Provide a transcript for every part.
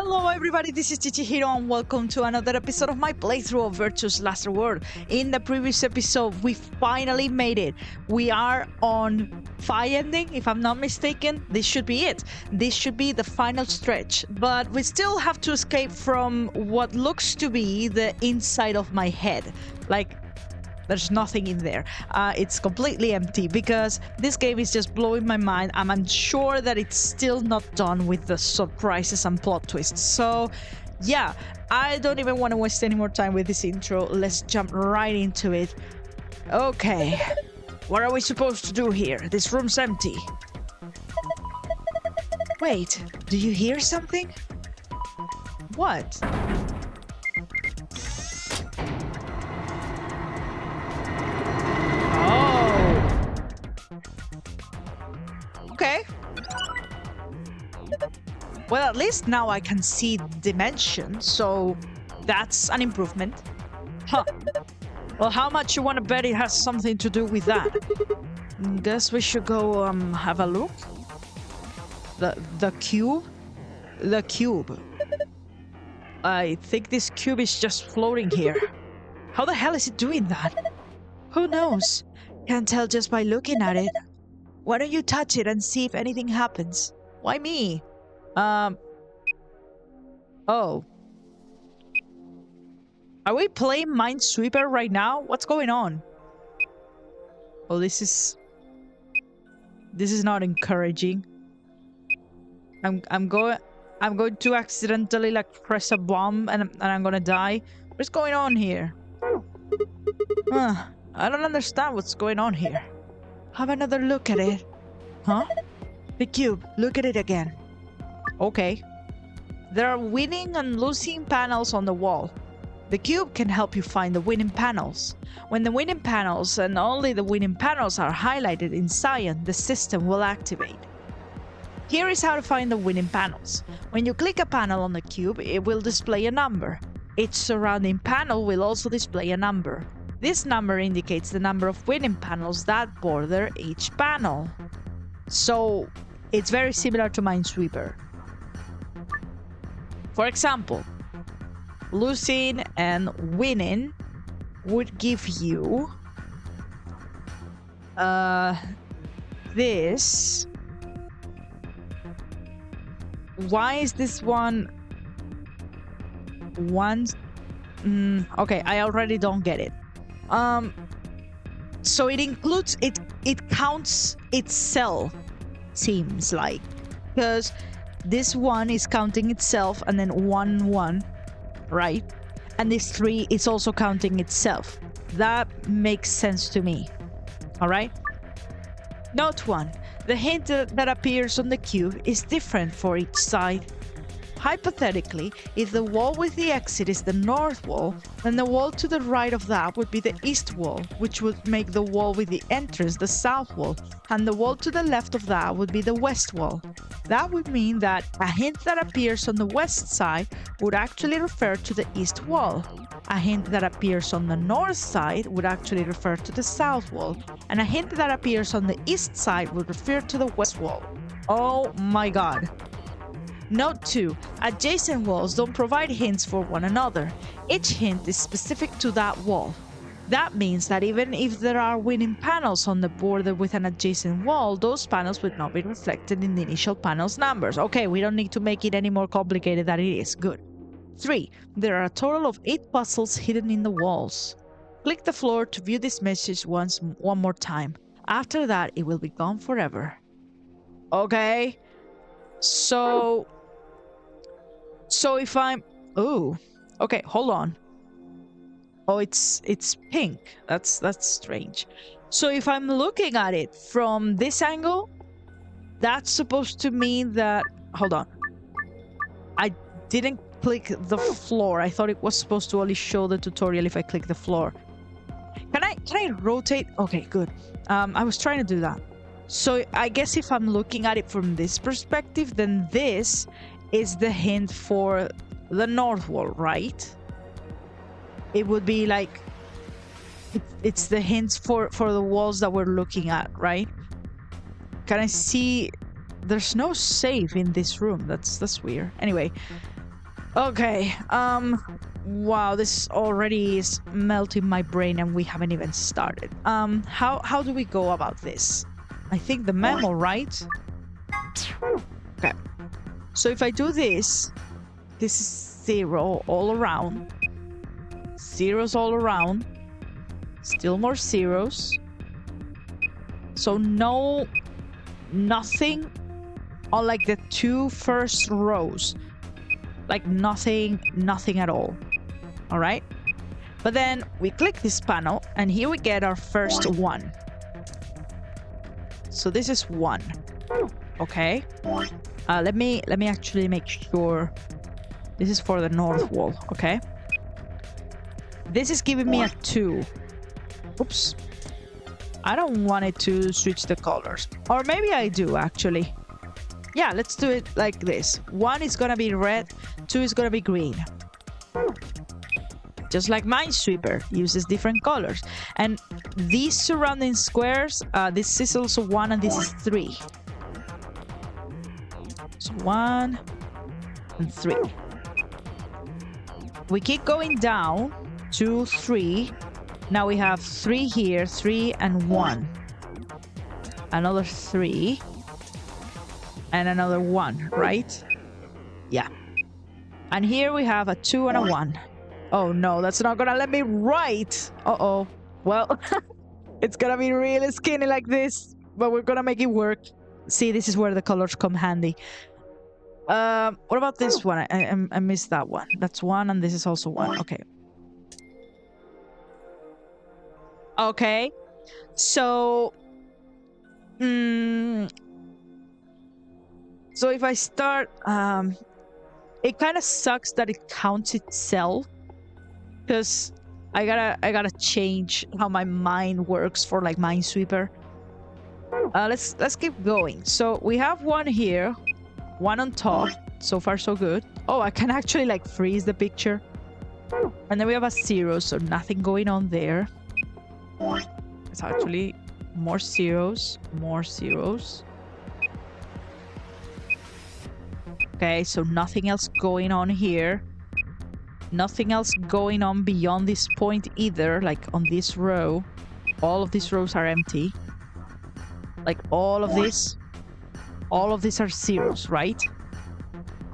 Hello everybody, this is Chichihiro and welcome to another episode of my playthrough of Virtue's Last Reward. In the previous episode, we finally made it. We are on Phi ending, if I'm not mistaken. This should be it. This should be the final stretch. But we still have to escape from what looks to be the inside of my head. Like, there's nothing in there. It's completely empty because this game is just blowing my mind. I'm unsure that it's still not done with the surprises and plot twists. So yeah, I don't even want to waste any more time with this intro. Let's jump right into it. Okay, what are we supposed to do here? This room's empty. Wait, do you hear something? What? Okay. Well, at least now I can see dimension, so that's an improvement. Huh. Well, how much you want to bet it has something to do with that? Guess we should go have a look. The cube? The cube. I think this cube is just floating here. How the hell is it doing that? Who knows? Can't tell just by looking at it. Why don't you touch it and see if anything happens? Why me? Oh. Are we playing Minesweeper right now? What's going on? Oh, this is not encouraging. I'm going to accidentally like press a bomb and I'm gonna die. What's going on here? I don't understand what's going on here. Have another look at it. Huh? The cube. Look at it again. Okay. There are winning and losing panels on the wall. The cube can help you find the winning panels. When the winning panels and only the winning panels are highlighted in cyan, the system will activate. Here is how to find the winning panels. When you click a panel on the cube, it will display a number. Each surrounding panel will also display a number. This number indicates the number of winning panels that border each panel. So, it's very similar to Minesweeper. For example, losing and winning would give you this. Why is this one? Okay, I already don't get it. So it includes it counts itself, seems like, because this one is counting itself and then 1 right, and this 3 is also counting itself. That makes sense to me. All right. Note 1: the hint that appears on the cube is different for each side. Hypothetically, if the wall with the exit is the north wall, then the wall to the right of that would be the east wall, which would make the wall with the entrance the south wall, and the wall to the left of that would be the west wall. That would mean that a hint that appears on the west side would actually refer to the east wall. A hint that appears on the north side would actually refer to the south wall, and a hint that appears on the east side would refer to the west wall. Oh my god. Note 2: adjacent walls don't provide hints for one another. Each hint is specific to that wall. That means that even if there are winning panels on the border with an adjacent wall, those panels would not be reflected in the initial panel's numbers. Okay, we don't need to make it any more complicated than it is. Good. 3. There are a total of 8 puzzles hidden in the walls. Click the floor to view this message one more time. After that, it will be gone forever. Okay. So if I'm... Ooh. Okay, hold on. Oh, it's pink. That's strange. So if I'm looking at it from this angle, that's supposed to mean that... Hold on. I didn't click the floor. I thought it was supposed to only show the tutorial if I click the floor. Can I rotate? Okay, good. I was trying to do that. So I guess if I'm looking at it from this perspective, then this is the hint for the north wall, right? It would be like it's the hints for the walls that we're looking at, right? Can I see? There's no save in this room. That's weird. Anyway, Okay, wow, this already is melting my brain and we haven't even started. How do we go about this? I think the memo, right? Okay. So if I do this, this is 0 all around. Zeros all around. Still more zeros. So nothing on like the 2 first rows. Like nothing at all. All right. But then we click this panel and here we get our first 1. So this is 1. Okay. Let me actually make sure this is for the north wall. Okay. This is giving me a 2. Oops. I don't want it to switch the colors. Or maybe I do actually. Yeah, let's do it like this. 1 is gonna be red, 2 is gonna be green. Just like Minesweeper uses different colors. And these surrounding squares, this is also 1 and this is 3. So 1 and 3. We keep going down, 2, 3. Now we have 3 here, 3 and 1. Another 3. And another 1, right? Yeah. And here we have a 2 and a 1. Oh no, that's not gonna let me write. Uh-oh. Well, it's gonna be really skinny like this, but we're gonna make it work. See, this is where the colors come handy. What about this one? I missed that one. That's 1 and this is also 1. Okay. Okay. So... So if I start... it kind of sucks that it counts itself. Because I gotta change how my mind works for like Minesweeper. Let's keep going. So we have 1 here, 1 on top. So far so good. Oh, I can actually like freeze the picture. And then we have a 0, so nothing going on there. It's actually more zeros, more zeros. Okay, so nothing else going on here. Nothing else going on beyond this point either, like on this row. All of these rows are empty. Like all of these are zeros, right?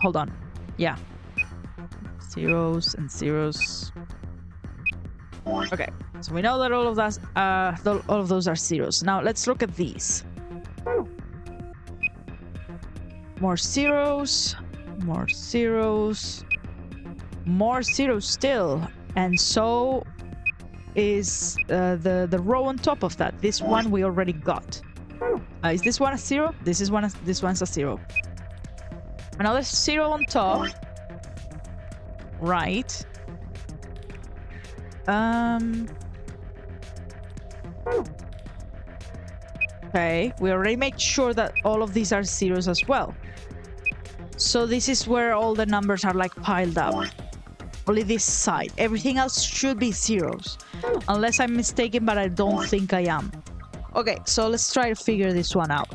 Hold on. Yeah. Zeros and zeros. Okay, so we know that all of those are zeros. Now let's look at these. More zeros, more zeros, more zeros still, and so is the row on top of that. This one we already got. Is this one a 0? This one's a 0. Another 0 on top. Right. Okay, we already made sure that all of these are zeros as well. So this is where all the numbers are like piled up. Only this side. Everything else should be zeros. Unless I'm mistaken, but I don't think I am. Okay, so let's try to figure this one out.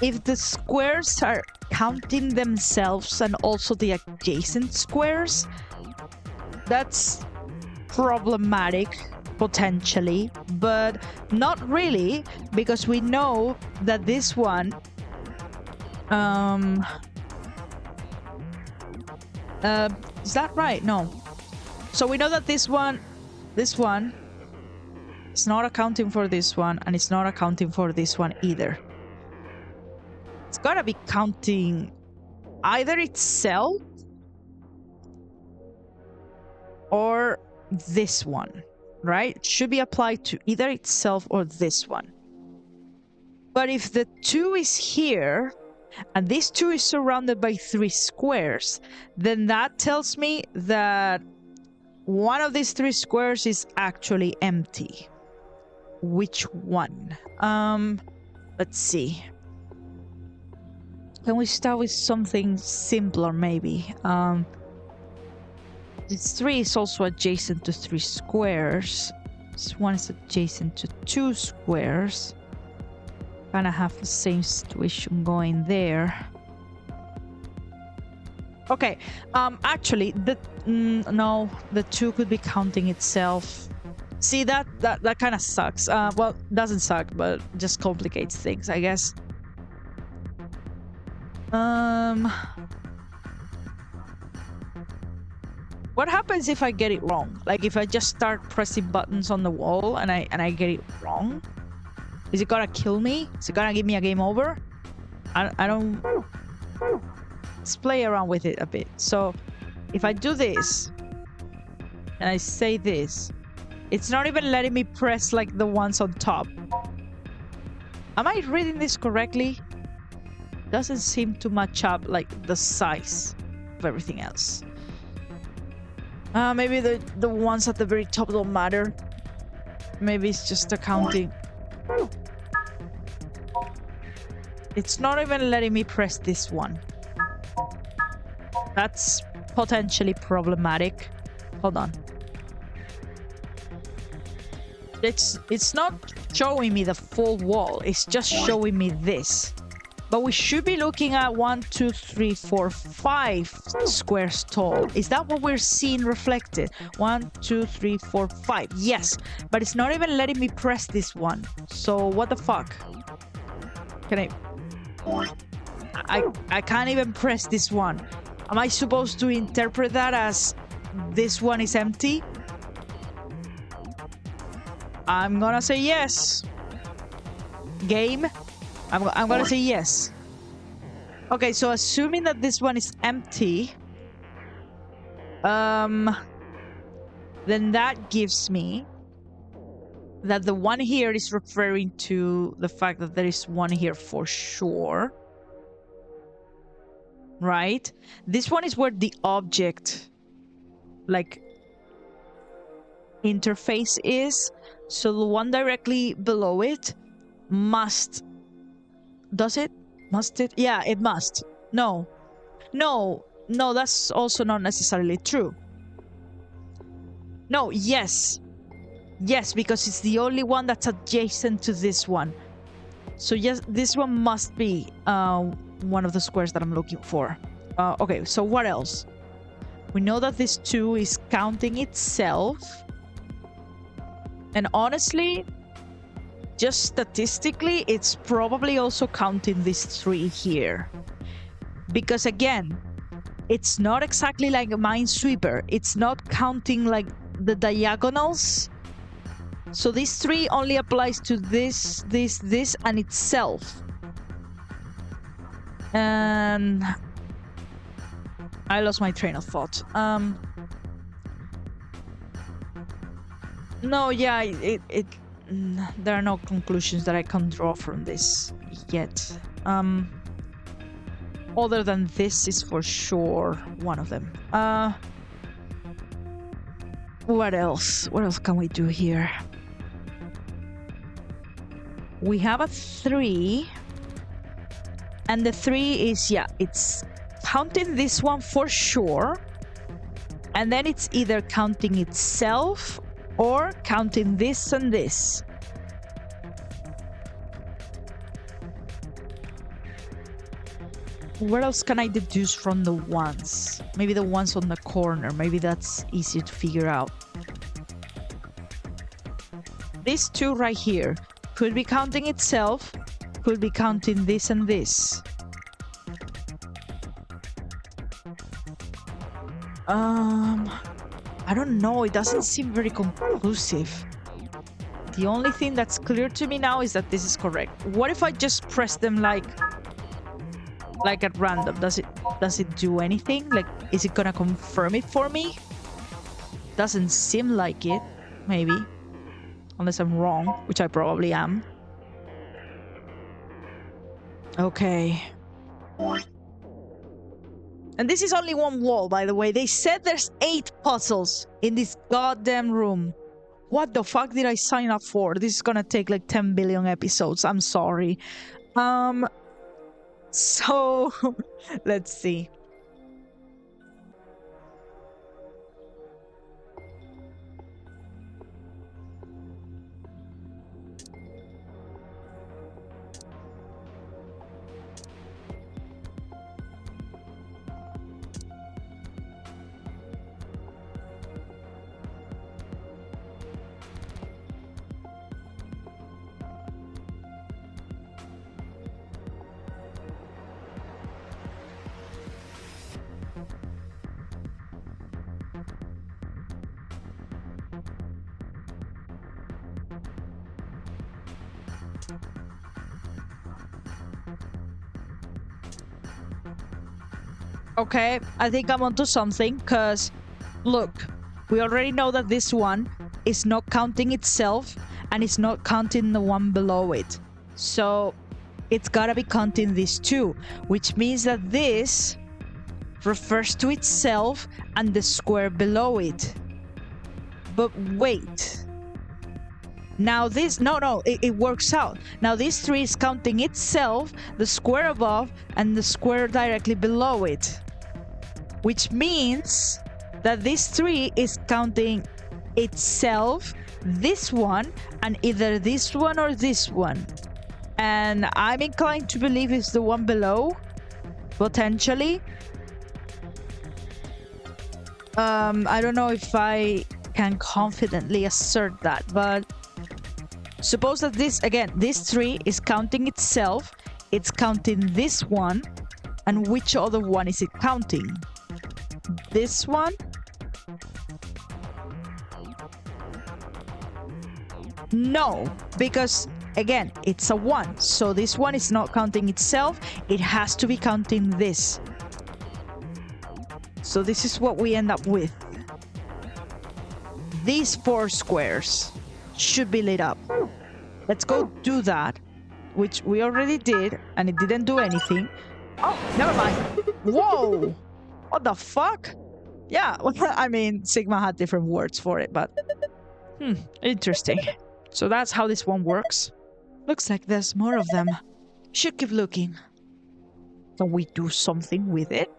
If the squares are counting themselves and also the adjacent squares, that's problematic, potentially, but not really, because we know that this one is that right? No. So we know that this one is not accounting for this one, and it's not accounting for this one either. It's gotta be counting either itself or this one, right? It should be applied to either itself or this one. But if the 2 is here, and this 2 is surrounded by 3 squares, then that tells me that one of these 3 squares is actually empty. Which one? Let's see. Can we start with something simpler, maybe? This 3 is also adjacent to 3 squares. This one is adjacent to 2 squares. Kind of have the same situation going there. Okay. Actually, no, the 2 could be counting itself. See, that kind of sucks. Well, doesn't suck, but just complicates things, I guess. What happens if I get it wrong? Like if I just start pressing buttons on the wall and I get it wrong? Is it gonna kill me? Is it gonna give me a game over? I don't... Let's play around with it a bit. So if I do this and I say this, it's not even letting me press like the ones on top. Am I reading this correctly? Doesn't seem to match up like the size of everything else. Maybe the ones at the very top don't matter. Maybe it's just accounting. It's not even letting me press this one. That's potentially problematic. Hold on. It's not showing me the full wall. It's just showing me this. But we should be looking at 1, 2, 3, 4, 5 squares tall. Is that what we're seeing reflected? 1, 2, 3, 4, 5. Yes, but it's not even letting me press this one. So what the fuck? Can I can't even press this one. Am I supposed to interpret that as this one is empty? I'm gonna say yes. Game. I'm gonna say yes. Okay, so assuming that this one is empty, then that gives me that the one here is referring to the fact that there is one here for sure. Right? This one is where the object, like, interface is. So the one directly below it must... Does it? Must it? Yeah, it must. No. No. No, that's also not necessarily true. No, yes. Yes, because it's the only one that's adjacent to this one. So yes, this one must be one of the squares that I'm looking for. Okay, so what else? We know that this 2 is counting itself. And honestly, just statistically, it's probably also counting this 3 here. Because again, it's not exactly like a Minesweeper. It's not counting like the diagonals. So this 3 only applies to this, this, and itself. And I lost my train of thought. No, yeah, there are no conclusions that I can draw from this yet. Other than this is for sure one of them. What else? What else can we do here? We have a 3. And the 3 is, yeah, it's counting this one for sure. And then it's either counting itself or counting this and this. What else can I deduce from the ones? Maybe the ones on the corner. Maybe that's easier to figure out. These 2 right here could be counting itself, could be counting this and this. I don't know. It doesn't seem very conclusive. The only thing that's clear to me now is that this is correct. What if I just press them like at random? Does it do anything? Like, is it gonna confirm it for me? Doesn't seem like it. Maybe. Unless I'm wrong, which I probably am. Okay. And this is only one wall, by the way. They said there's 8 puzzles in this goddamn room. What the fuck did I sign up for? This is gonna take like 10 billion episodes. I'm sorry. So let's see. Okay, I think I'm onto something, because look, we already know that this one is not counting itself and it's not counting the one below it. So it's gotta be counting these two, which means that this refers to itself and the square below it. But wait. Now this, no, it works out. Now this 3 is counting itself, the square above, and the square directly below it. Which means that this 3 is counting itself, this one, and either this one or this one. And I'm inclined to believe it's the one below, potentially. I don't know if I can confidently assert that, but suppose that this, again, this 3 is counting itself, it's counting this one, and which other one is it counting? This one? No, because again, it's a 1, so this one is not counting itself, it has to be counting this. So this is what we end up with. These 4 squares should be lit up. Let's go do that, which we already did, and it didn't do anything. Oh, never mind. Whoa! What the fuck? Yeah, I mean, Sigma had different words for it, but... interesting. So that's how this one works. Looks like there's more of them. Should keep looking. Can we do something with it?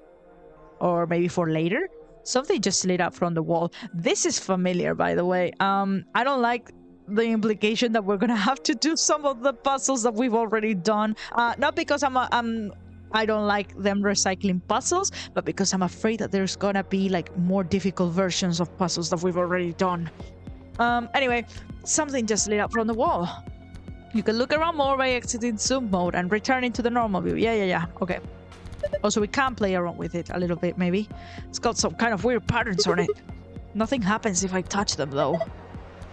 Or maybe for later? Something just lit up from the wall. This is familiar, by the way. I don't like the implication that we're gonna have to do some of the puzzles that we've already done. Not because I don't like them recycling puzzles, but because I'm afraid that there's gonna be like more difficult versions of puzzles that we've already done. Anyway, something just lit up from the wall. You can look around more by exiting zoom mode and returning to the normal view. Yeah. Okay. Also, we can play around with it a little bit, maybe. It's got some kind of weird patterns on it. Nothing happens if I touch them, though.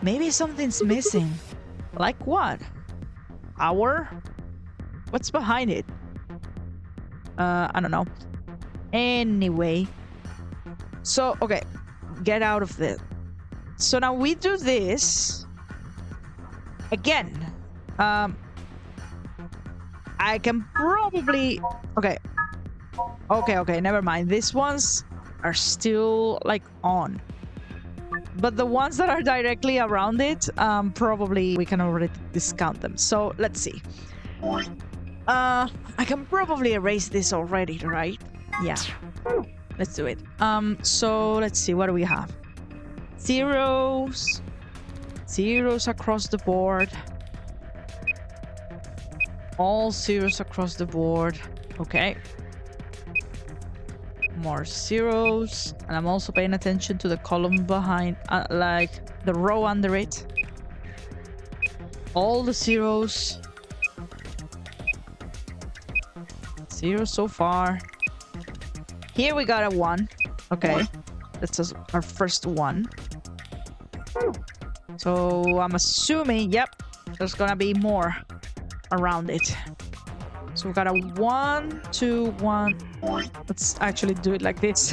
Maybe something's missing. Like what? Power? What's behind it? I don't know. Anyway. So, okay. Get out of this. So now we do this. Again. I can probably... Okay, never mind. These ones are still, like, on. But the ones that are directly around it, probably we can already discount them. So, let's see. I can probably erase this already, right? Yeah. Let's do it. So, let's see. What do we have? Zeros. Zeros across the board. All zeros across the board. Okay. More zeros. And I'm also paying attention to the column behind, like the row under it. All the zeros. Zero so far. Here we got a 1. Okay. That's our first one. So I'm assuming, yep, there's gonna be more around it. So we got a 1, 2, 1. Let's actually do it like this.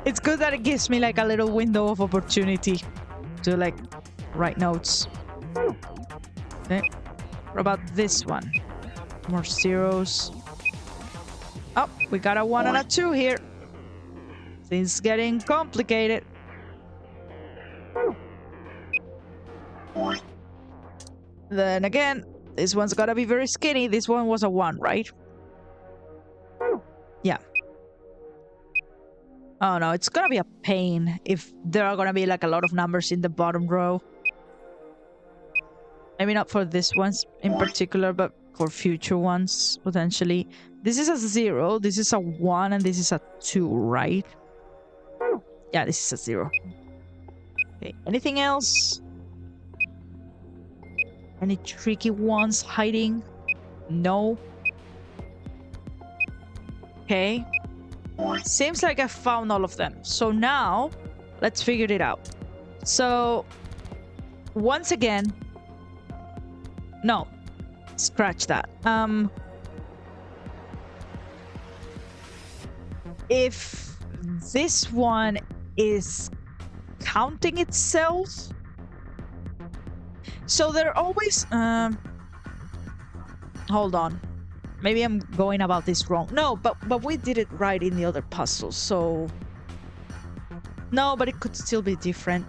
It's good that it gives me like a little window of opportunity to like write notes. Okay. What about this one? More zeros. Oh, we got a 1 and a 2 here. Things getting complicated. Then again, this one's gotta be very skinny. This one was a 1, right? Yeah. Oh no, it's gonna be a pain if there are gonna be like a lot of numbers in the bottom row. Maybe not for this ones in particular, but for future ones, potentially. This is a 0, this is a 1, and this is a 2, right? Yeah, this is a 0. Okay, anything else? Any tricky ones hiding? No. Okay. Seems like I found all of them. So now, let's figure it out. So, once again... No. Scratch that. if this one is counting itself. So they're always hold on. Maybe I'm going about this wrong. No, but we did it right in the other puzzle, so no, but it could still be different.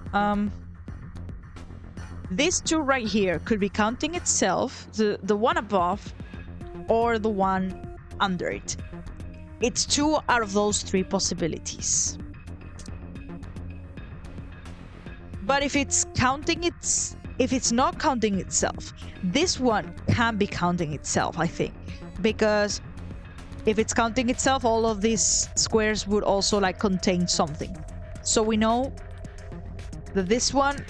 These two right here could be counting itself, the one above, or the one under it. It's two out of those three possibilities. But if it's not counting itself, this one can be counting itself, I think. Because if it's counting itself, all of these squares would also like contain something. So we know that this one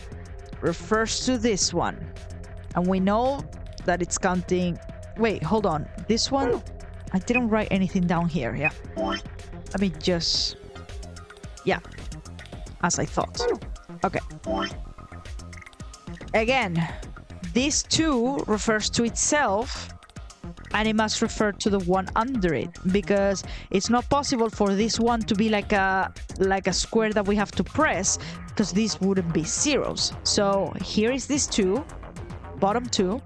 refers to this one. And we know that it's counting... Wait, hold on. This one... I didn't write anything down here, yeah. Let me just... Yeah. As I thought. Okay. Again, this 2 refers to itself, and it must refer to the one under it, because it's not possible for this one to be like a square that we have to press, because these wouldn't be zeros. So here is this 2, bottom 2,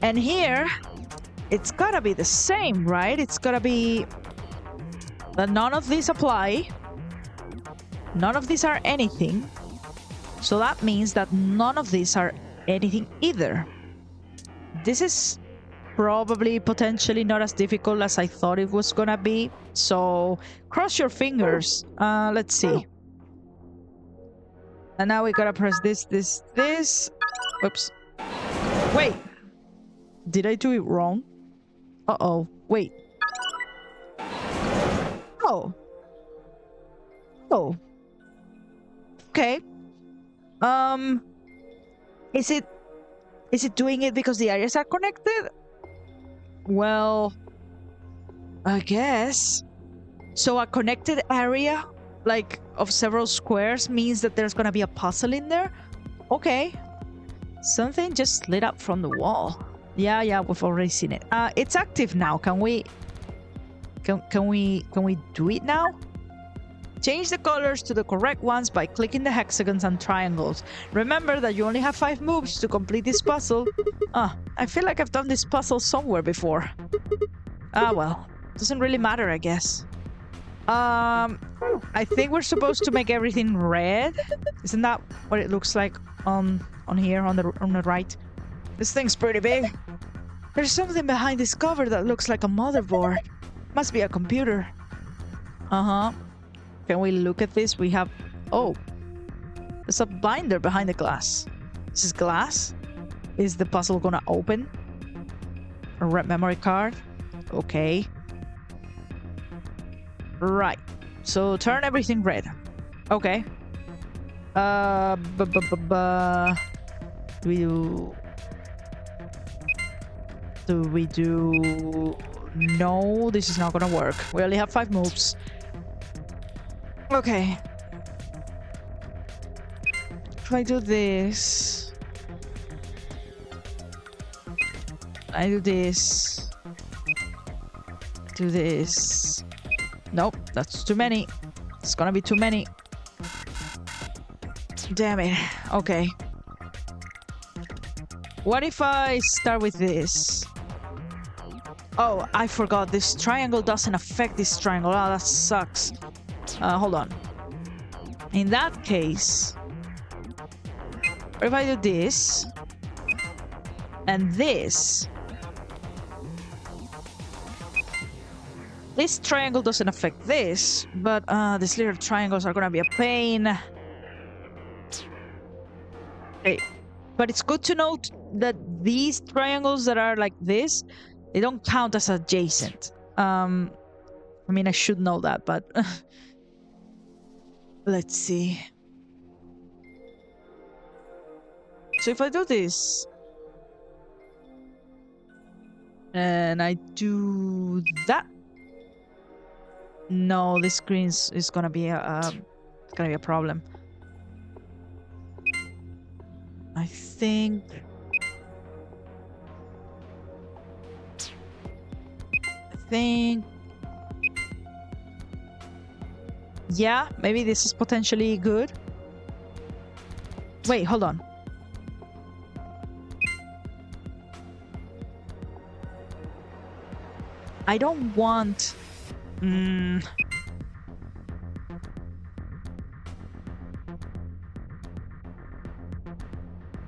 and here it's gotta be the same, right? It's gotta be that none of these apply, none of these are anything. So that means that none of these are anything either. This is probably potentially not as difficult as I thought it was gonna be. So cross your fingers. Let's see. And now we gotta press this. Oops. Wait. Did I do it wrong? Uh-oh. Wait. Oh. Oh. Okay. Is it doing it because the areas are connected? Well, I guess. So a connected area, like of several squares, means that there's gonna be a puzzle in there? Okay. Something just lit up from the wall. Yeah, we've already seen it. It's active now. Can we do it now? Change the colors to the correct ones by clicking the hexagons and triangles. Remember that you only have 5 moves to complete this puzzle. I feel like I've done this puzzle somewhere before. Well, doesn't really matter, I guess. I think we're supposed to make everything red. Isn't that what it looks like on here on the right? This thing's pretty big. There's something behind this cover that looks like a motherboard. Must be a computer. Can we look at this? We have... Oh. There's a binder behind the glass. This is glass? Is the puzzle gonna open? A red memory card? Okay. Right. So turn everything red. Okay. Do we do... No, this is not gonna work. We only have 5 moves. Okay. If I do this... I do this... Do this... Nope, that's too many. It's gonna be too many. Damn it. Okay. What if I start with this? Oh, I forgot. This triangle doesn't affect this triangle. Oh, that sucks. Hold on. In that case, what if I do this and this? This triangle doesn't affect this, but these little triangles are gonna be a pain. Okay. But it's good to note that these triangles that are like this, they don't count as adjacent. I mean, I should know that, but... Let's see. So if I do this... And I do that... No, this screen is gonna be a problem. I think... Yeah, maybe this is potentially good. Wait, hold on. I don't want...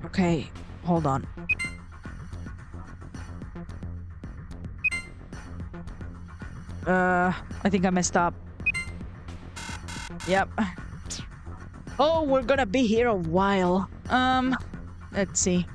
Okay, hold on. I think I messed up. Yep. Oh, we're gonna be here a while. Let's see.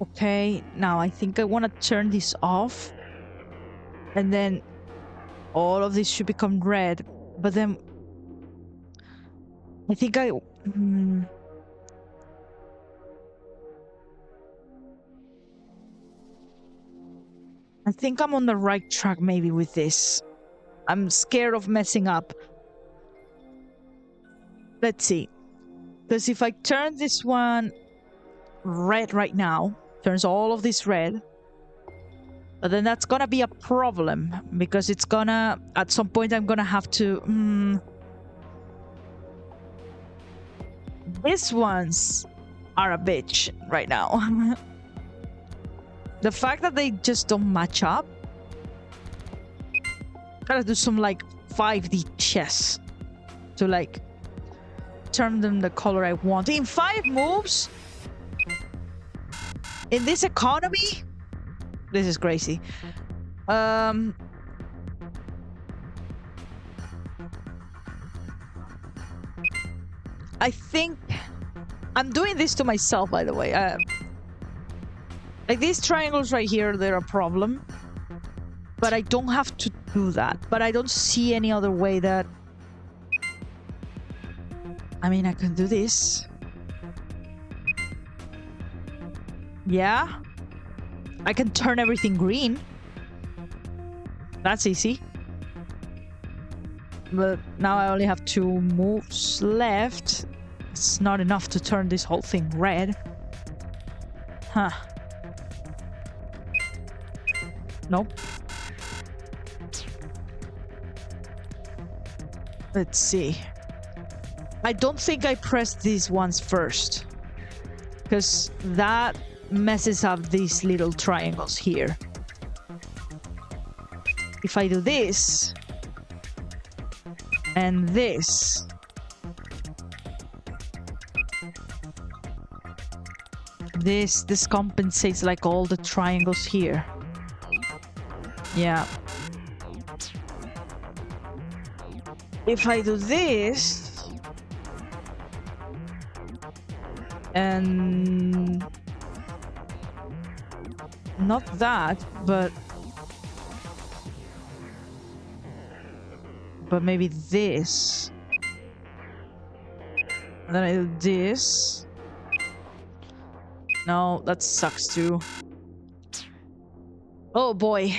Okay, now I think I want to turn this off. And then all of this should become red. But then... I think I... I think I'm on the right track maybe with this. I'm scared of messing up. Let's see. Because if I turn this one red right now, turns all of this red, but then that's gonna be a problem because it's gonna... At some point I'm gonna have to... These ones are a bitch right now. The fact that they just don't match up. Gotta do some like 5D chess to like turn them the color I want. In 5 moves? In this economy? This is crazy. I think I'm doing this to myself, by the way. Like these triangles right here, they're a problem. But I don't have to do that. But I don't see any other way that... I mean, I can do this. Yeah. I can turn everything green. That's easy. But now I only have 2 moves left. It's not enough to turn this whole thing red. Huh. Nope. Let's see. I don't think I pressed these ones first. Because that messes up these little triangles here. If I do this... and this... This compensates like all the triangles here. Yeah. If I do this... and... not that, but maybe this. And then I do this. No, that sucks too. Oh boy.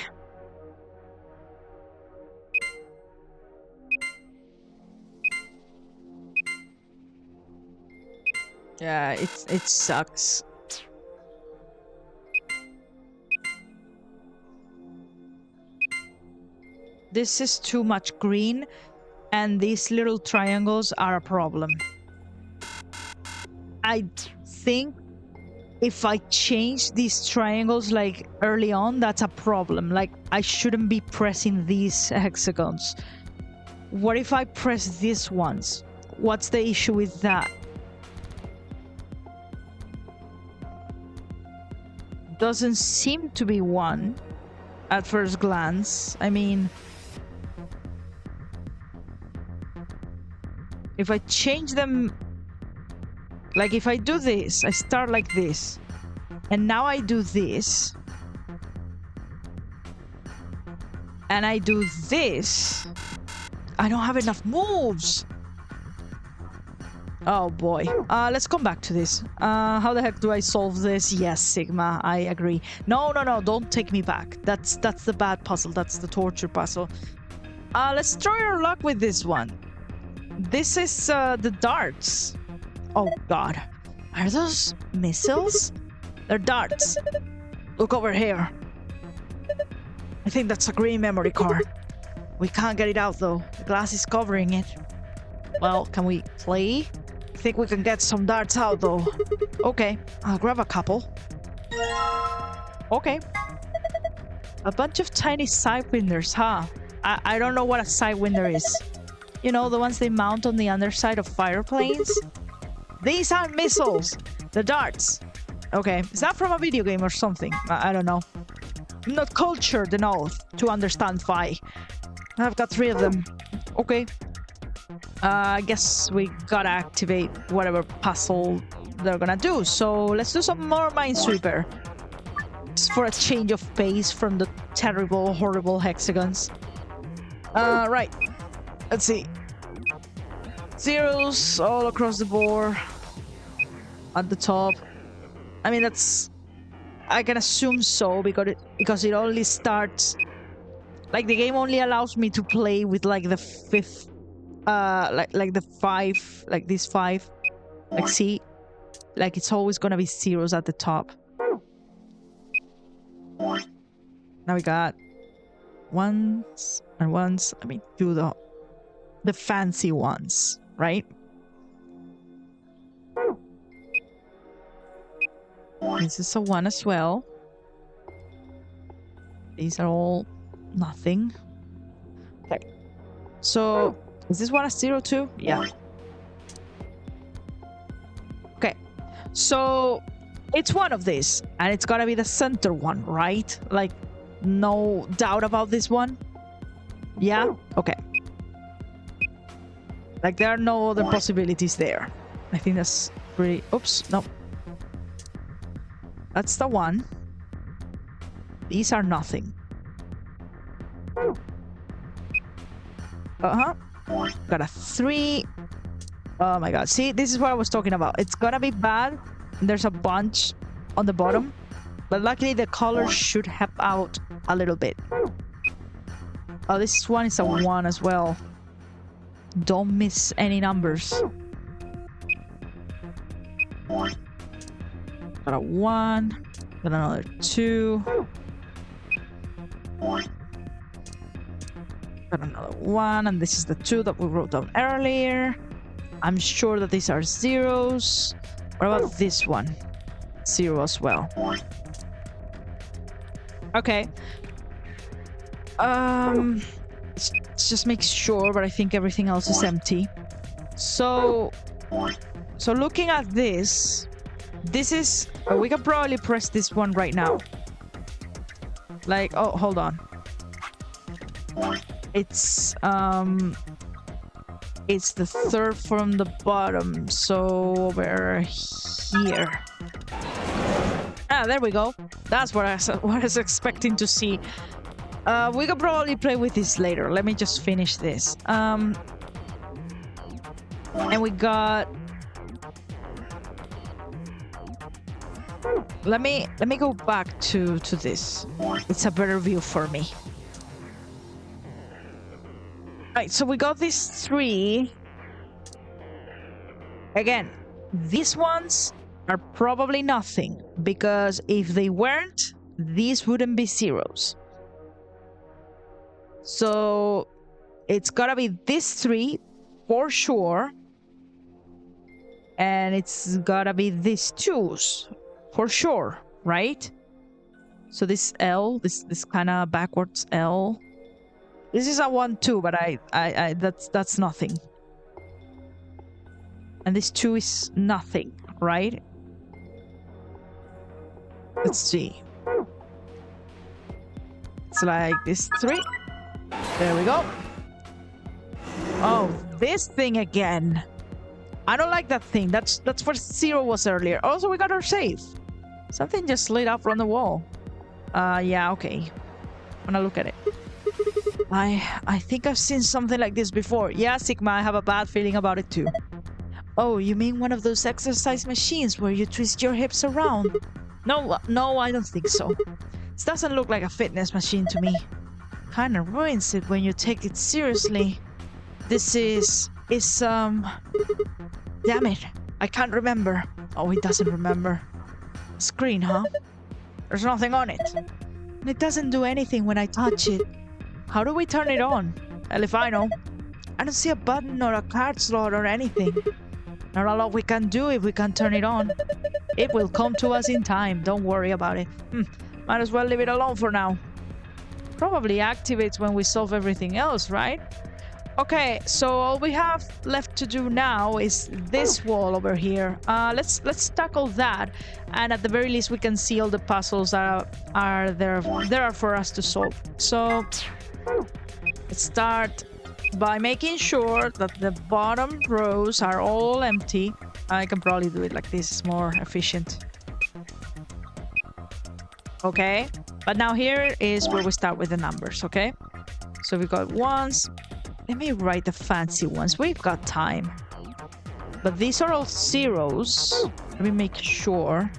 Yeah, it sucks. This is too much green, and these little triangles are a problem. I think if I change these triangles like early on, that's a problem. Like, I shouldn't be pressing these hexagons. What if I press these ones? What's the issue with that? Doesn't seem to be one at first glance. I mean, if I change them, like if I do this, I start like this, And now I do this. And I do this. I don't have enough moves. Oh boy. Let's come back to this. How the heck do I solve this? Yes, Sigma, I agree. No, don't take me back. That's the bad puzzle. That's the torture puzzle. Let's try our luck with this one. This is the darts. Oh god. Are those missiles? They're darts. Look over here. I think that's a green memory card. We can't get it out though. The glass is covering it. Well, can we play? I think we can get some darts out though. Okay, I'll grab a couple. Okay. A bunch of tiny sidewinders, huh? I don't know what a sidewinder is. You know, the ones they mount on the underside of fireplanes? These aren't missiles. They're darts. Okay, is that from a video game or something? I don't know. I'm not cultured enough to understand why. I've got 3 of them. Okay. I guess we gotta activate whatever puzzle they're gonna do. So let's do some more Minesweeper. Just for a change of pace from the terrible, horrible hexagons. Right. Let's see. Zeros all across the board. At the top. I mean, that's... I can assume so because it only starts... Like, the game only allows me to play with, like, the 5th... like the 5... Like, these 5. Like, see? Like, it's always gonna be zeros at the top. Now we got... ones and ones. Let me do the fancy ones, right? This is a 1 as well. These are all nothing. Okay. So, is this one a 0 too? Yeah. Okay. So, it's one of these. And it's gotta be the center one, right? Like, no doubt about this one? Yeah? Okay. Like, there are no other possibilities there. I think that's pretty... Oops, no. That's the 1. These are nothing. Uh-huh. Got a 3. Oh my god. See, this is what I was talking about. It's gonna be bad. There's a bunch on the bottom. But luckily the colors should help out a little bit. Oh, this one is a 1 as well. Don't miss any numbers. Got a 1. Got another 2. Got another 1. And this is the 2 that we wrote down earlier. I'm sure that these are zeros. What about this one? 0 as well. Okay. Let's just make sure, but I think everything else is empty. So looking at this is... we can probably press this one right now. Like, oh, hold on. It's the 3rd from the bottom, so over here. Ah, there we go. That's what I was expecting to see. We can probably play with this later. Let me just finish this. And we got... Let me go back to this. It's a better view for me. Right, so we got these 3. Again, these ones are probably nothing, because if they weren't, these wouldn't be zeros. So it's gotta be these 3 for sure, and it's gotta be these 2s for sure, right? So this L, this kind of backwards L, this is a 1 2, but I that's nothing. And this 2 is nothing, right? Let's see. It's like this 3. There we go. Oh, this thing again. I don't like that thing. That's what 0 was earlier. Also, we got our save. Something just lit up on the wall. Yeah, okay. I'm gonna look at it. I think I've seen something like this before. Yeah, Sigma, I have a bad feeling about it too. Oh, you mean one of those exercise machines where you twist your hips around? No, I don't think so. This doesn't look like a fitness machine to me. Kinda ruins it when you take it seriously. This is... Damn it. I can't remember. Oh, he doesn't remember. Screen, huh? There's nothing on it. And it doesn't do anything when I touch it. How do we turn it on? Well, if I know. I don't see a button or a card slot or anything. Not a lot we can do if we can't turn it on. It will come to us in time. Don't worry about it. Might as well leave it alone for now. Probably activates when we solve everything else, right? Okay, so all we have left to do now is this wall over here. Let's tackle that, and at the very least we can see all the puzzles that are there for us to solve. So let's start by making sure that the bottom rows are all empty. I can probably do it like this, it's more efficient. Okay, but now here is where we start with the numbers, okay? So we've got ones. Let me write the fancy ones. We've got time. But these are all zeros. Let me make sure.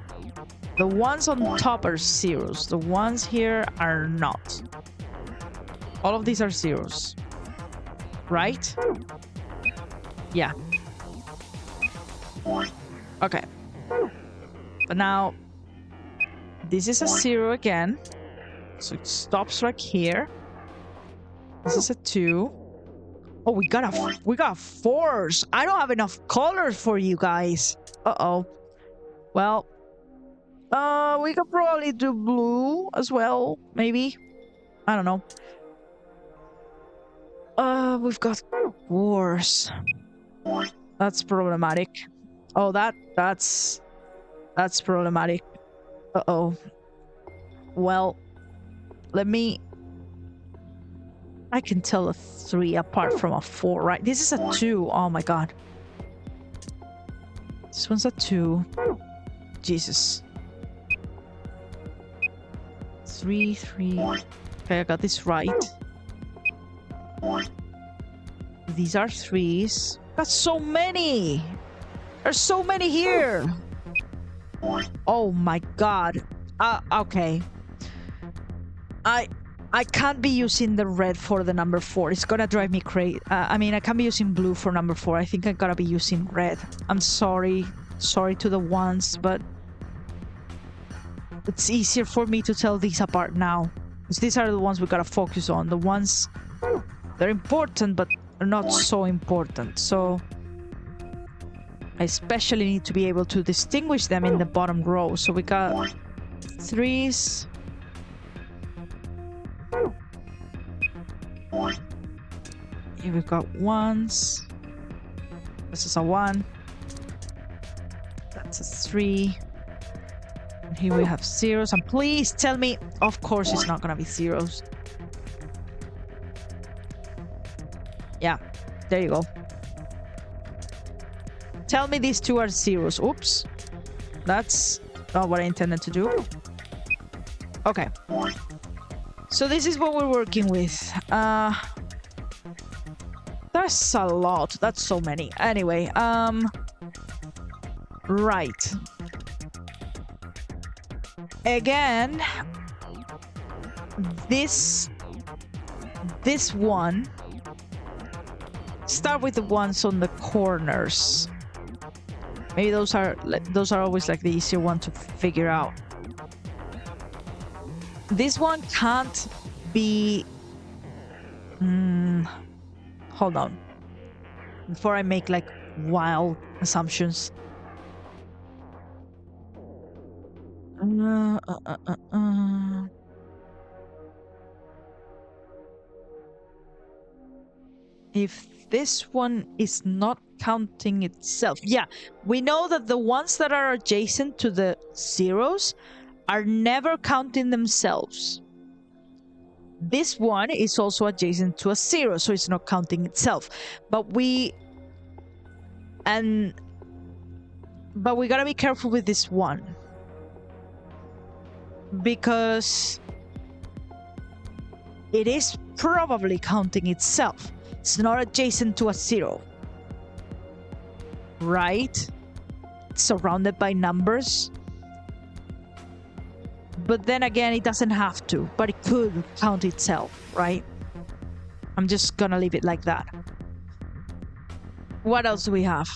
The ones on top are zeros. The ones here are not. All of these are zeros. Right? Yeah. Okay. But now, this is a zero again. So it stops right here. This is a 2. Oh, we got fours. I don't have enough colors for you guys. Uh-oh. Well, we could probably do blue as well, maybe. I don't know. We've got fours. That's problematic. Oh, that's problematic. Uh-oh. Well, let me... I can tell a 3 apart from a 4, right? This is a 2. Oh my god. This one's a 2. Jesus. 3, 3. Okay, I got this right. These are 3s. Got so many! There's so many here! Oh my god. Okay. I can't be using the red for the number 4. It's gonna drive me crazy. I mean, I can't be using blue for number 4. I think I gotta be using red. I'm sorry. Sorry to the ones, but it's easier for me to tell these apart now. Because these are the ones we gotta focus on. The ones, they're important, but they're not so important. So I especially need to be able to distinguish them in the bottom row. So we got 3s. Here we've got 1s. This is a 1. That's a 3. And here we have 0s. And please tell me, of course it's not gonna be 0s. Yeah, there you go. Tell me these 2 are 0s. Oops. That's not what I intended to do. Okay. So this is what we're working with. That's a lot. That's so many. Anyway, right. Again, this one. Start with the ones on the corners. Maybe those are always like the easier one to figure out. This one can't be... hold on. Before I make like wild assumptions. If this one is not counting itself. Yeah, we know that the ones that are adjacent to the zeros are never counting themselves. This one is also adjacent to a 0, so it's not counting itself. But we gotta be careful with this one. because it is probably counting itself. It's not adjacent to a 0. Right? It's surrounded by numbers. But then again, it doesn't have to, but it could count itself, right? I'm just gonna leave it like that. What else do we have?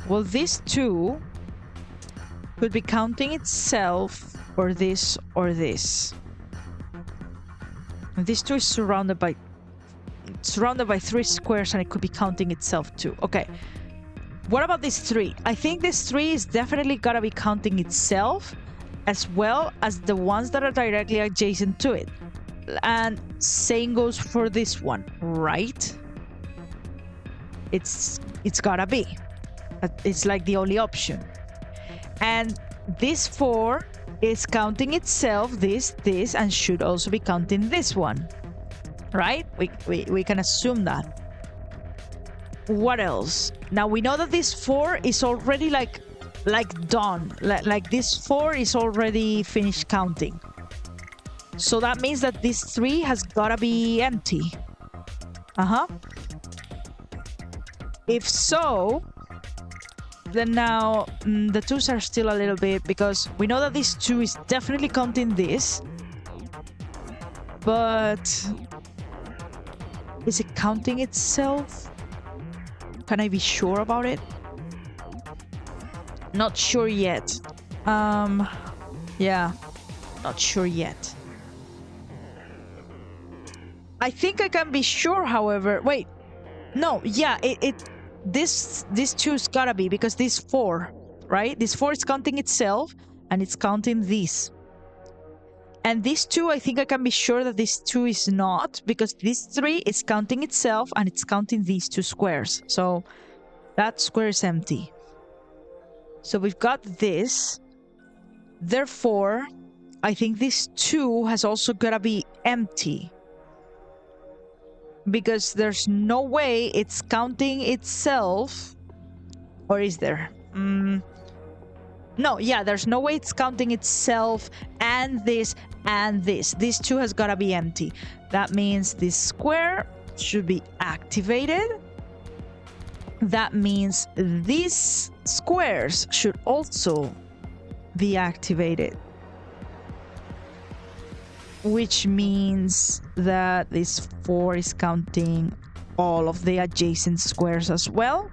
Well, these two could be counting itself, or this, or this. And these two is surrounded by 3 squares, and it could be counting itself too. Okay. What about this 3? I think this 3 is definitely gotta be counting itself, as well as the ones that are directly adjacent to it. And same goes for this one, right? It's gotta be. It's like the only option. And this 4 is counting itself, this, and should also be counting this one. Right? We can assume that. What else? Now we know that this 4 is already like done. Like this 4 is already finished counting. So that means that this 3 has gotta be empty. If so, then now the 2s are still a little bit, because we know that this 2 is definitely counting this. But is it counting itself? Can I be sure about it? Not sure yet. Yeah, not sure yet. I think I can be sure, however. Wait, no, yeah, this 2's gotta be, because this 4, right? This 4 is counting itself, and it's counting this. And this 2, I think I can be sure that this 2 is not, because this 3 is counting itself, and it's counting these 2 squares. So that square is empty. So we've got this. Therefore, I think this 2 has also gotta be empty, because there's no way it's counting itself. Or is there? No, yeah, there's no way it's counting itself and this and this. This 2 has got to be empty. That means this square should be activated. That means these squares should also be activated. Which means that this 4 is counting all of the adjacent squares as well.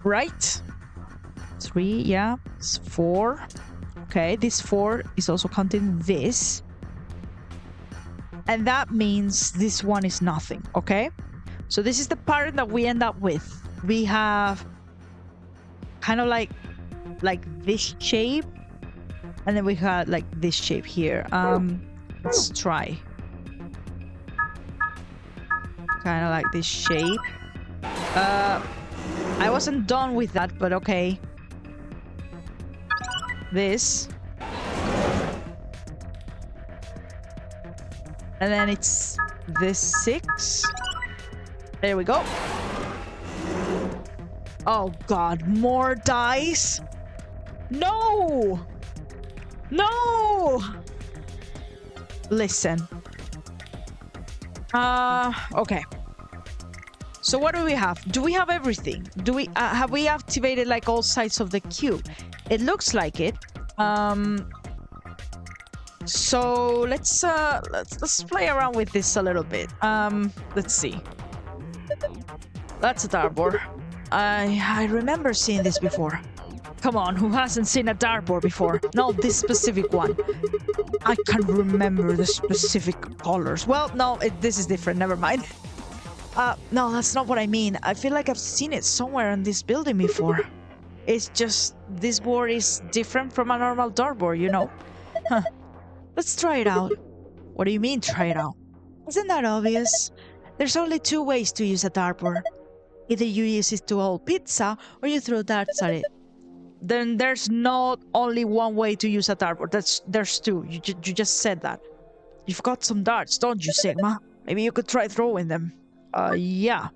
Right? 3, yeah. It's 4. Okay, this 4 is also counting this. And that means this one is nothing, okay? So this is the pattern that we end up with. We have kind of like this shape. And then we had like this shape here. Let's try. Kind of like this shape. I wasn't done with that, but okay. This. And then it's this 6. There we go. Oh god, more dice? No! No! Listen. Okay. So what do we have? Do we have everything? Do we have we activated like all sides of the cube? It looks like it. So let's play around with this a little bit. Let's see. That's a dartboard. I remember seeing this before. Come on, who hasn't seen a dartboard before? No, this specific one. I can't remember the specific colors. Well, no, this is different. Never mind. No, that's not what I mean. I feel like I've seen it somewhere in this building before. It's just this board is different from a normal dartboard, you know? Huh. Let's try it out. What do you mean, try it out? Isn't that obvious? There's only 2 ways to use a dartboard. Either you use it to hold pizza, or you throw darts at it. Then there's not only one way to use a dartboard. There's 2. You just said that. You've got some darts, don't you, Sigma? Maybe you could try throwing them. Yeah.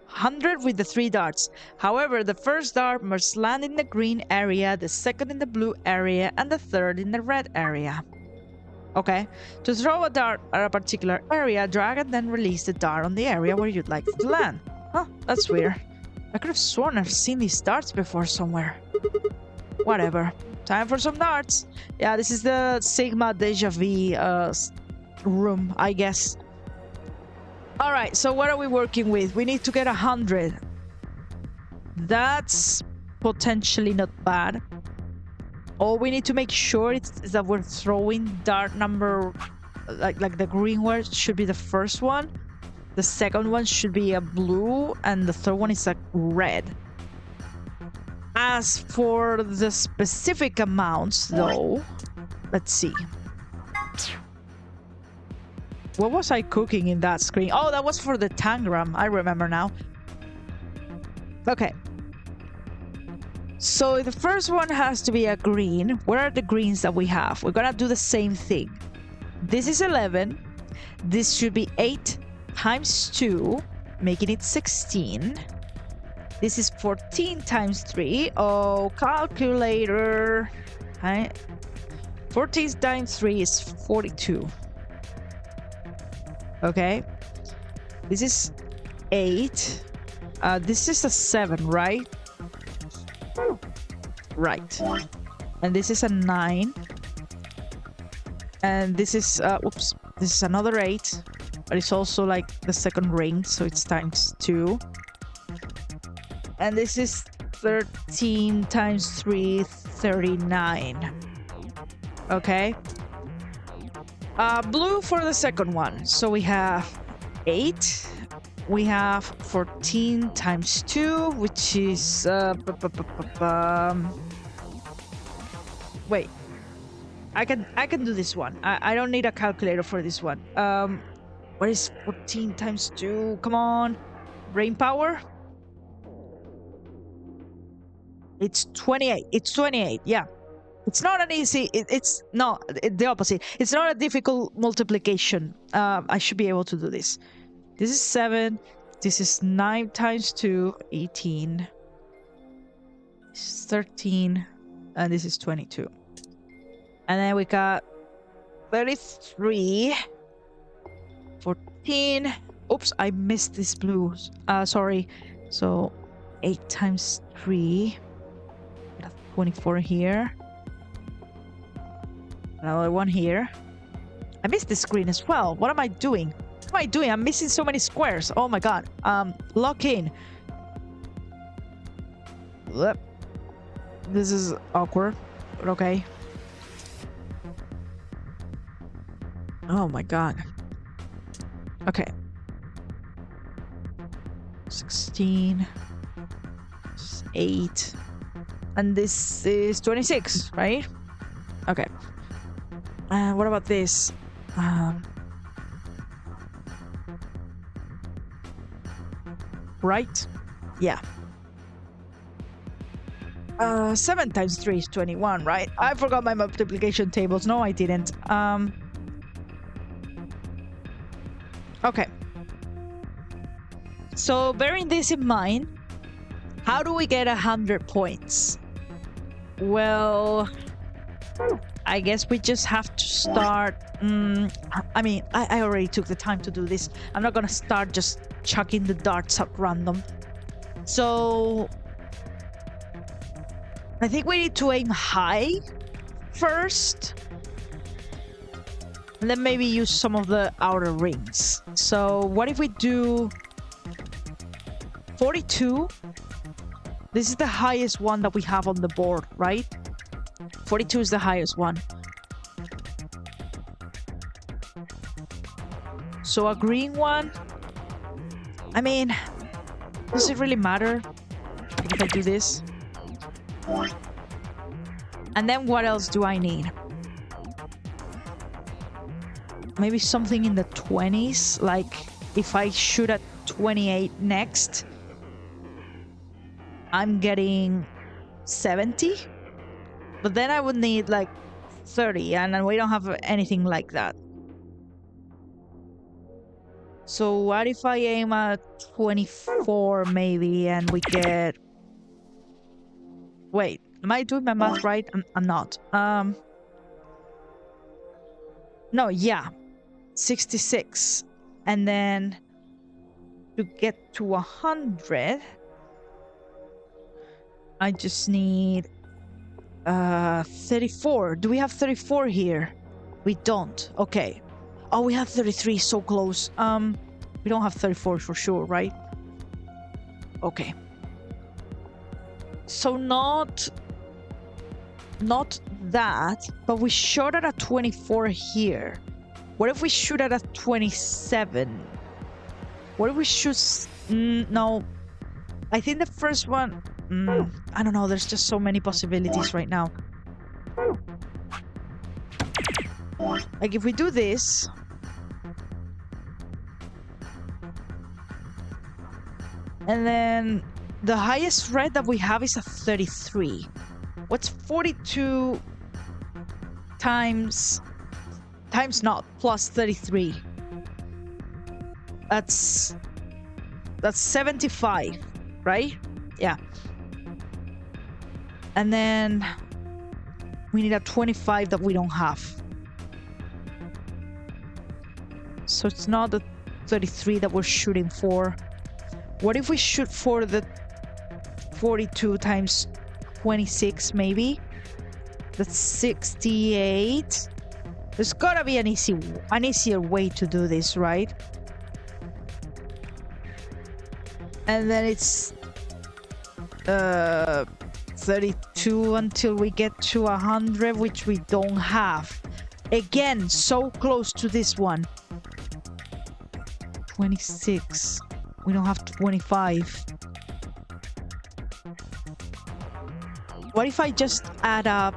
100 with the 3 darts. However, the first dart must land in the green area, the second in the blue area, and the third in the red area. Okay. To throw a dart at a particular area, drag and then release the dart on the area where you'd like it to land. Huh, that's weird. I could have sworn I've seen these darts before somewhere. Whatever. Time for some darts. Yeah, this is the Sigma Deja Vu room, I guess. All right, so what are we working with? We need to get 100. That's potentially not bad. All we need to make sure is that we're throwing dart number, like the green one should be the first one. The second one should be a blue, and the third one is a red. As for the specific amounts, though, let's see. What was I cooking in that screen? Oh, that was for the tangram. I remember now. Okay. So the first one has to be a green. What are the greens that we have? We're gonna do the same thing. This is 11. This should be 8 times 2, making it 16. This is 14 times 3. Oh, calculator. 14 times 3 is 42. Okay. This is 8. This is a 7, right? Right. And this is a 9. And this is, oops. This is another 8. But it's also like the second ring, so it's times 2. And this is 13 times 3, 39. Okay. Blue for the second one. So we have 8. We have 14 times 2, which is... Wait. I can do this one. I don't need a calculator for this one. What is 14 times 2? Come on. Brain power? It's 28. It's 28, yeah. It's not an easy... It's not the opposite. It's not a difficult multiplication. I should be able to do this. This is 7. This is 9 times 2, 18. This is 13. And this is 22. And then we got 33. 14. Oops, I missed this blue. Sorry. So 8 times 3. 24 here. Another one here. I missed the screen as well. What am I doing? What am I doing? I'm missing so many squares. Oh my god. Lock in. This is awkward, but okay. Oh my god. Okay. 16. 8. And this is 26, right? Okay. What about this? Right? Yeah. 7 times 3 is 21, right? I forgot my multiplication tables. No, I didn't. Okay. So, bearing this in mind, how do we get 100 points? Well, I guess we just have to start... I mean, I already took the time to do this. I'm not gonna start just chucking the darts at random. So... I think we need to aim high first. And then maybe use some of the outer rings. So what if we do 42? This is the highest one that we have on the board, right? 42 is the highest one. So a green one. I mean, does it really matter if I do this? And then what else do I need? Maybe something in the 20s, like if I shoot at 28 next, I'm getting 70, but then I would need like 30, and we don't have anything like that. So what if I aim at 24 maybe and we get... Wait, am I doing my math right? I'm not. No, yeah. 66. And then to get to 100, I just need 34. Do we have 34 here? We don't. Okay. Oh, we have 33. So close. We don't have 34 for sure, right? Okay. So not that, but we shot at a 24 here. What if we shoot at a 27? What if we shoot... no. I think the first one... I don't know. There's just so many possibilities right now. Like if we do this... And then the highest red that we have is a 33. What's 42 times not plus 33? That's 75, right? Yeah. And then we need a 25 that we don't have. So it's not the 33 that we're shooting for. What if we shoot for the 42 times 26 maybe? That's 68. There's gotta be an easier way to do this, right? And then it's 32 until we get to 100, which we don't have. Again, so close to this one. 26. We don't have 25. What if I just add up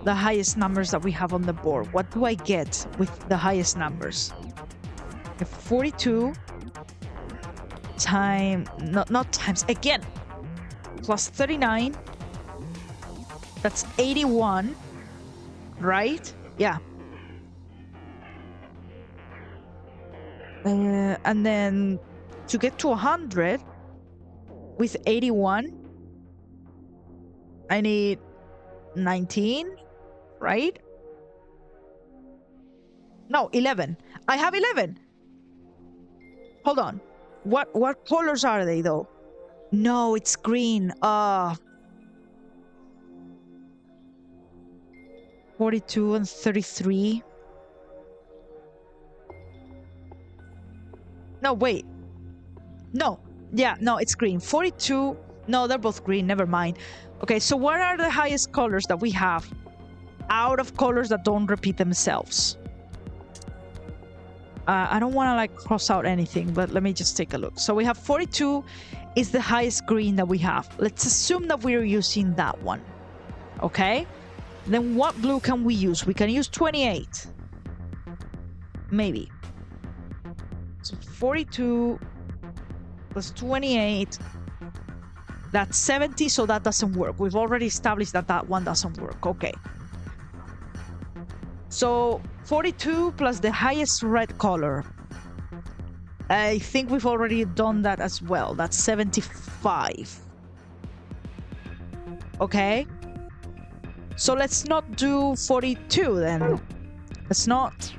the highest numbers that we have on the board? What do I get with the highest numbers? 42 times... Not times. Again. Plus 39. That's 81. Right? Yeah. And then to get to 100 with 81, I need 19, right? No, 11. I have 11. Hold on. What colors are they though? No, it's green. 42 and 33. No, wait. No. Yeah, no, it's green. 42. No, they're both green. Never mind. Okay, so what are the highest colors that we have out of colors that don't repeat themselves? I don't want to like cross out anything, but let me just take a look. So we have 42 is the highest green that we have. Let's assume that we're using that one. Okay? Then what blue can we use? We can use 28. Maybe. So 42 plus 28. That's 70, so that doesn't work. We've already established that that one doesn't work. Okay. So 42 plus the highest red color. I think we've already done that as well. That's 75. Okay. So let's not do 42 then. Let's not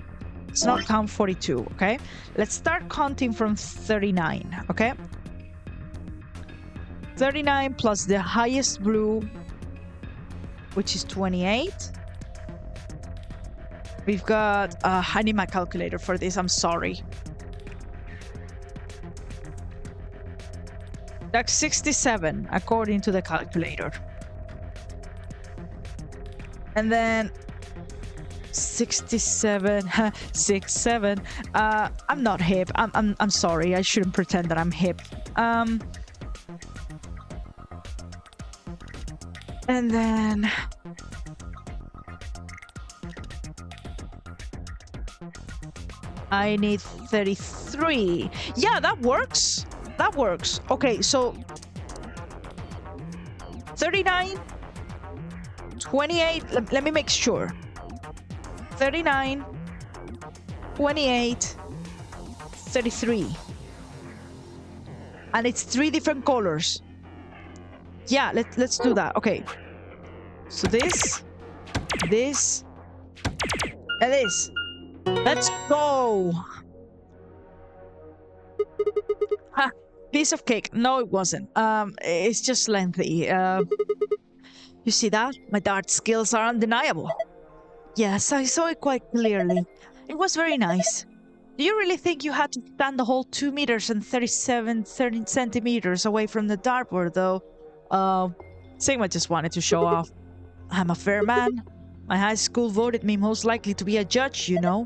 count 42, okay? Let's start counting from 39, okay? 39 plus the highest blue, which is 28. We've got... I need my calculator for this, I'm sorry. That's 67, according to the calculator. And then... 67, 67. I'm not hip. I'm sorry. I shouldn't pretend that I'm hip. And then I need 33. Yeah, that works. That works. Okay, so 39, 28. Let me make sure. 39, 28, 33. And it's 3 different colors. Yeah, let's do that. Okay. So this, and this. Let's go. Ha, piece of cake. No, it wasn't. It's just lengthy. You see that? My dart skills are undeniable. Yes, I saw it quite clearly. It was very nice. Do you really think you had to stand the whole 2 meters and 13 centimeters away from the dartboard, though? Sigma just wanted to show off. I'm a fair man. My high school voted me most likely to be a judge, you know.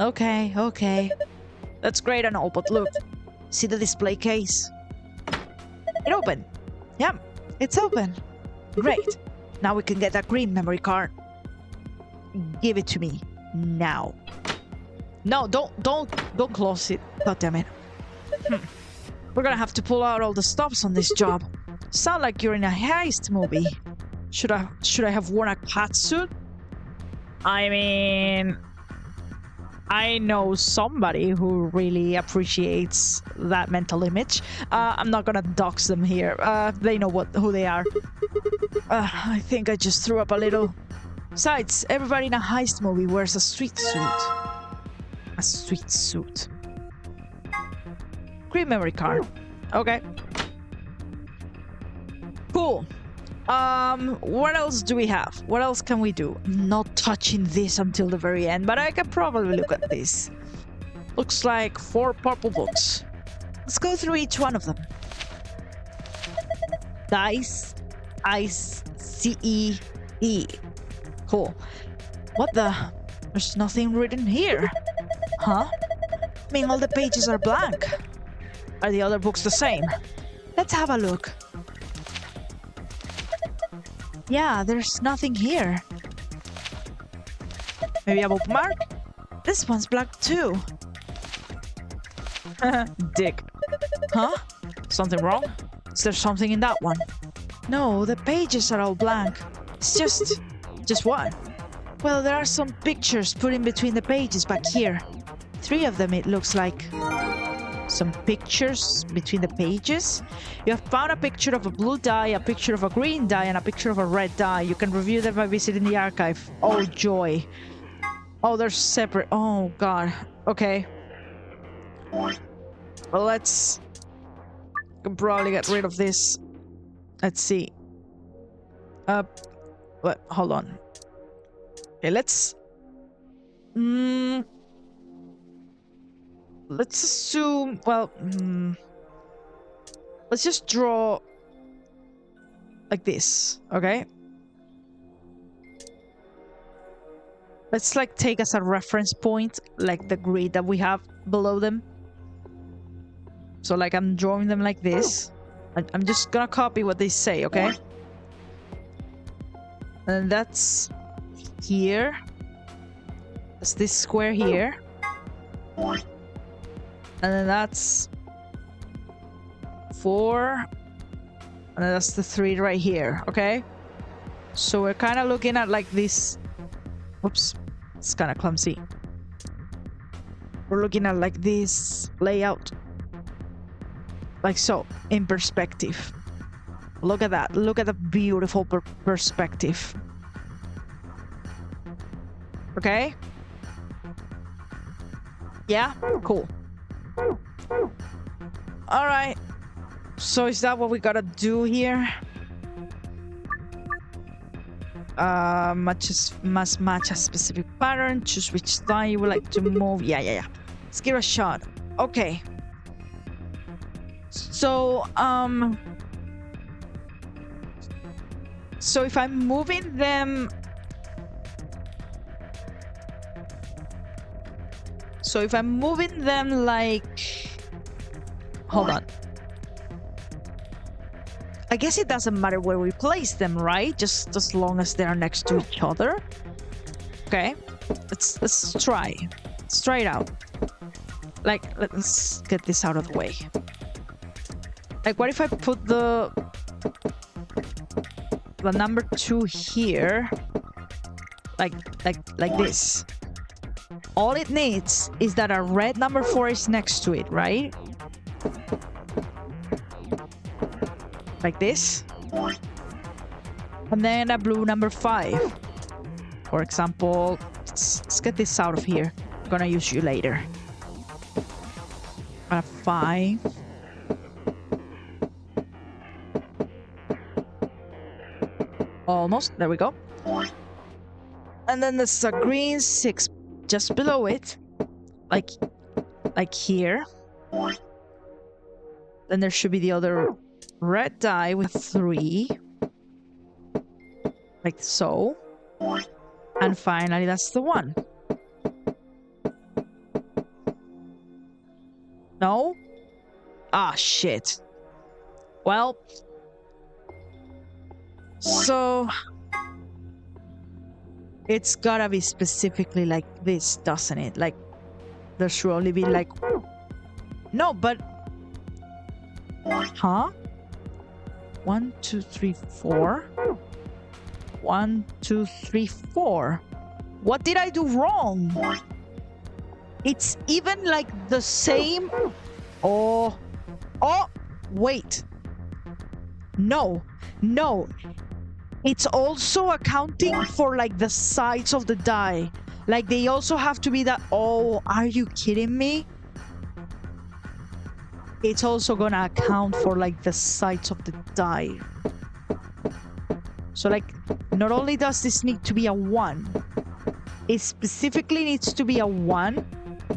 Okay. That's great and all, but look. See the display case? It opened. Yeah, it's open. Great. Now we can get that green memory card. Give it to me. Now. No, don't close it. God damn it. We're gonna have to pull out all the stops on this job. Sound like you're in a heist movie. Should I have worn a cat suit? I mean, I know somebody who really appreciates that mental image. I'm not gonna dox them here. They know who they are. I think I just threw up a little. Besides, everybody in a heist movie wears a sweet suit. A sweet suit. Green memory card. Okay. Cool. What else do we have? What else can we do? Not touching this until the very end, but I can probably look at this. Looks like 4 purple books. Let's go through each one of them. Dice, ice, C-E-E. Cool. What the? There's nothing written here. Huh? I mean, all the pages are blank. Are the other books the same? Let's have a look. Yeah, there's nothing here. Maybe a bookmark? This one's black too. Dick. Huh? Something wrong? Is there something in that one? No, the pages are all blank. It's just what? Well, there are some pictures put in between the pages back here. 3 of them, it looks like. Some pictures between the pages. You have found a picture of a blue die, a picture of a green die, and a picture of a red die. You can review them by visiting the archive. Oh, joy. Oh, they're separate. Oh, God. Okay. Well, let's... can probably get rid of this. Let's see. What? Hold on. Okay, let's... Let's assume, well, let's just draw like this, okay? Let's like take as a reference point, like the grid that we have below them. So like I'm drawing them like this. I'm just gonna copy what they say, okay? And that's here. That's this square here. And then that's 4. And then that's the 3 right here, okay? So we're kind of looking at like this. Oops, it's kind of clumsy. We're looking at like this layout. Like so, in perspective. Look at that. Look at the beautiful perspective. Okay? Yeah? Cool. Alright. So is that what we gotta do here? Must match a specific pattern. Choose which die you would like to move. Yeah. Let's give it a shot. Okay. So, so if I'm moving them... So if I'm moving them like... Hold on. I guess it doesn't matter where we place them, right? Just as long as they're next to each other. Okay. Let's try. Let's try it out. Like, let's get this out of the way. Like, what if I put the number 2 here? Like this. all it needs is that a red number 4 is next to it, right? Like this. And then a blue number 5. For example, let's get this out of here. I'm gonna use you later. A 5. Almost. There we go. And then there's a green 6 just below it. Like here. Then there should be the other red die with 3. Like so. And finally, that's the 1. No? Ah, shit. Well. So... it's gotta be specifically like this, doesn't it? Like, there should only be like... No, but... Huh? 1, 2, 3, 4. 1, 2, 3, 4. What did I do wrong? It's even like the same... Oh. Oh! Wait. No. No. It's also accounting for like the sides of the die. Like they also have to be that... Oh, are you kidding me? It's also gonna account for like the sides of the die. So like, not only does this need to be a 1, it specifically needs to be a 1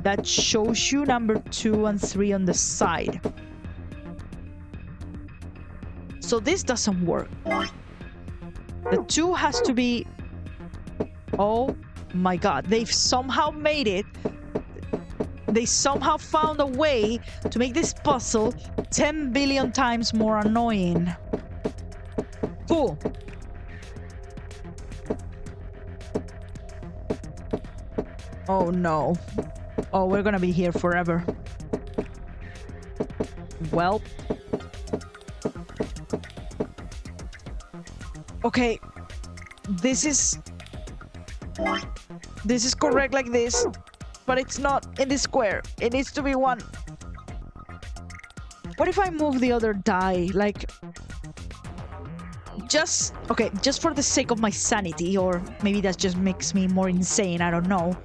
that shows you number 2 and 3 on the side. So this doesn't work. The 2 has to be... Oh my god. They've somehow made it. They somehow found a way to make this puzzle 10 billion times more annoying. Cool. Oh no. Oh, we're gonna be here forever. Well. Okay. This is correct like this, but it's not in this square. It needs to be 1. What if I move the other die? Like, just for the sake of my sanity, or maybe that just makes me more insane, I don't know.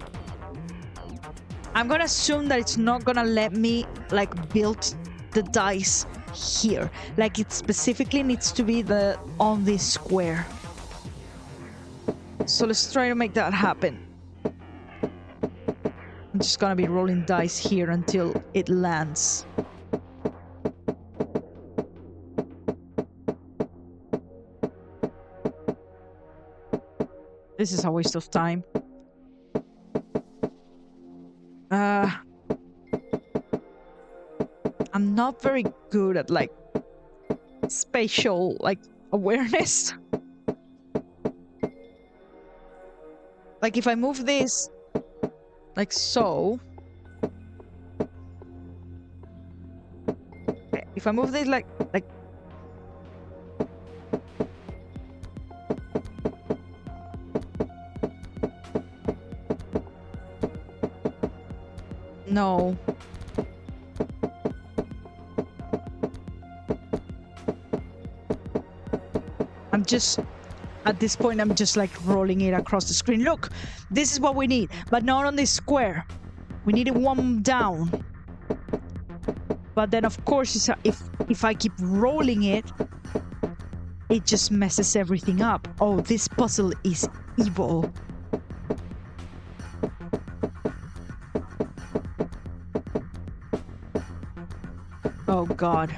I'm gonna assume that it's not gonna let me like build the dice here. Like it specifically needs to be on this square. So let's try to make that happen. I'm just gonna be rolling dice here until it lands. This is a waste of time. I'm not very good at like spatial like awareness. Like if I move this like so. Okay, if I move this like no. At this point, I'm just like rolling it across the screen. Look, this is what we need, but not on this square. We need it 1 down. But then, of course, if I keep rolling it, it just messes everything up. Oh, this puzzle is evil. Oh, God.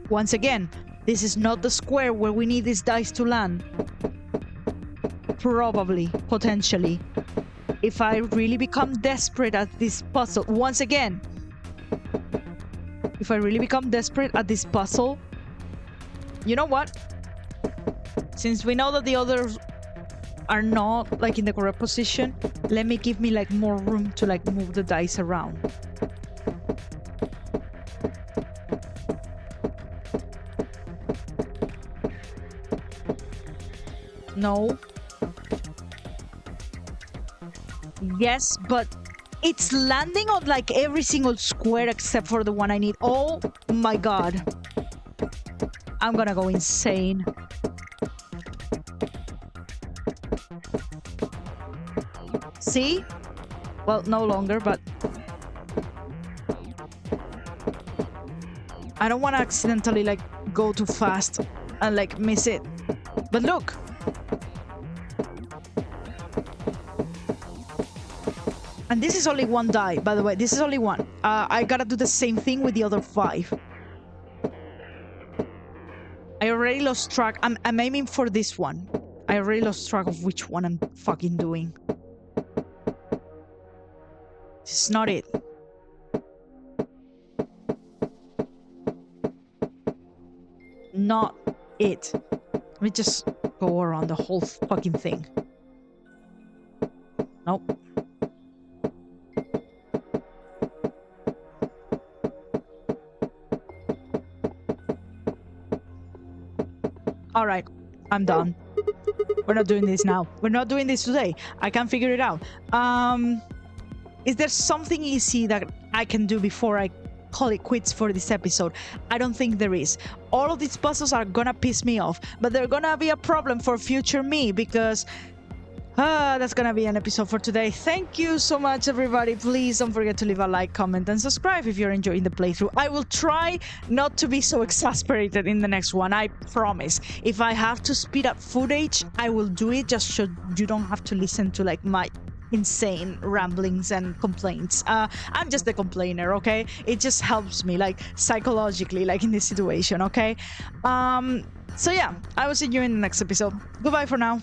Once again, this is not the square where we need these dice to land. Probably, potentially. If I really become desperate at this puzzle, once again, if I really become desperate at this puzzle, you know what? Since we know that the others are not like in the correct position, let me give me like more room to like move the dice around. No. Yes, but it's landing on like every single square except for the one I need. Oh my god. I'm gonna go insane. See? Well, no longer, but... I don't want to accidentally, like, go too fast and, like, miss it. But look! And this is only one die, by the way. This is only one. I gotta do the same thing with the other 5. I already lost track. I'm aiming for this one. I already lost track of which one I'm fucking doing. This is not it. Not it. Let me just go around the whole fucking thing. Nope. Alright, I'm done. We're not doing this now. We're not doing this today. I can't figure it out. Is there something easy that I can do before I call it quits for this episode? I don't think there is. All of these puzzles are gonna piss me off, but they're gonna be a problem for future me because that's gonna be an episode for today. Thank you so much, everybody. Please don't forget to leave a like, comment, and subscribe if you're enjoying the playthrough. I will try not to be so exasperated in the next one, I promise. If I have to speed up footage, I will do it just so you don't have to listen to like my insane ramblings and complaints. I'm just a complainer, okay? It just helps me, like, psychologically, like in this situation, okay? So yeah, I will see you in the next episode. Goodbye for now.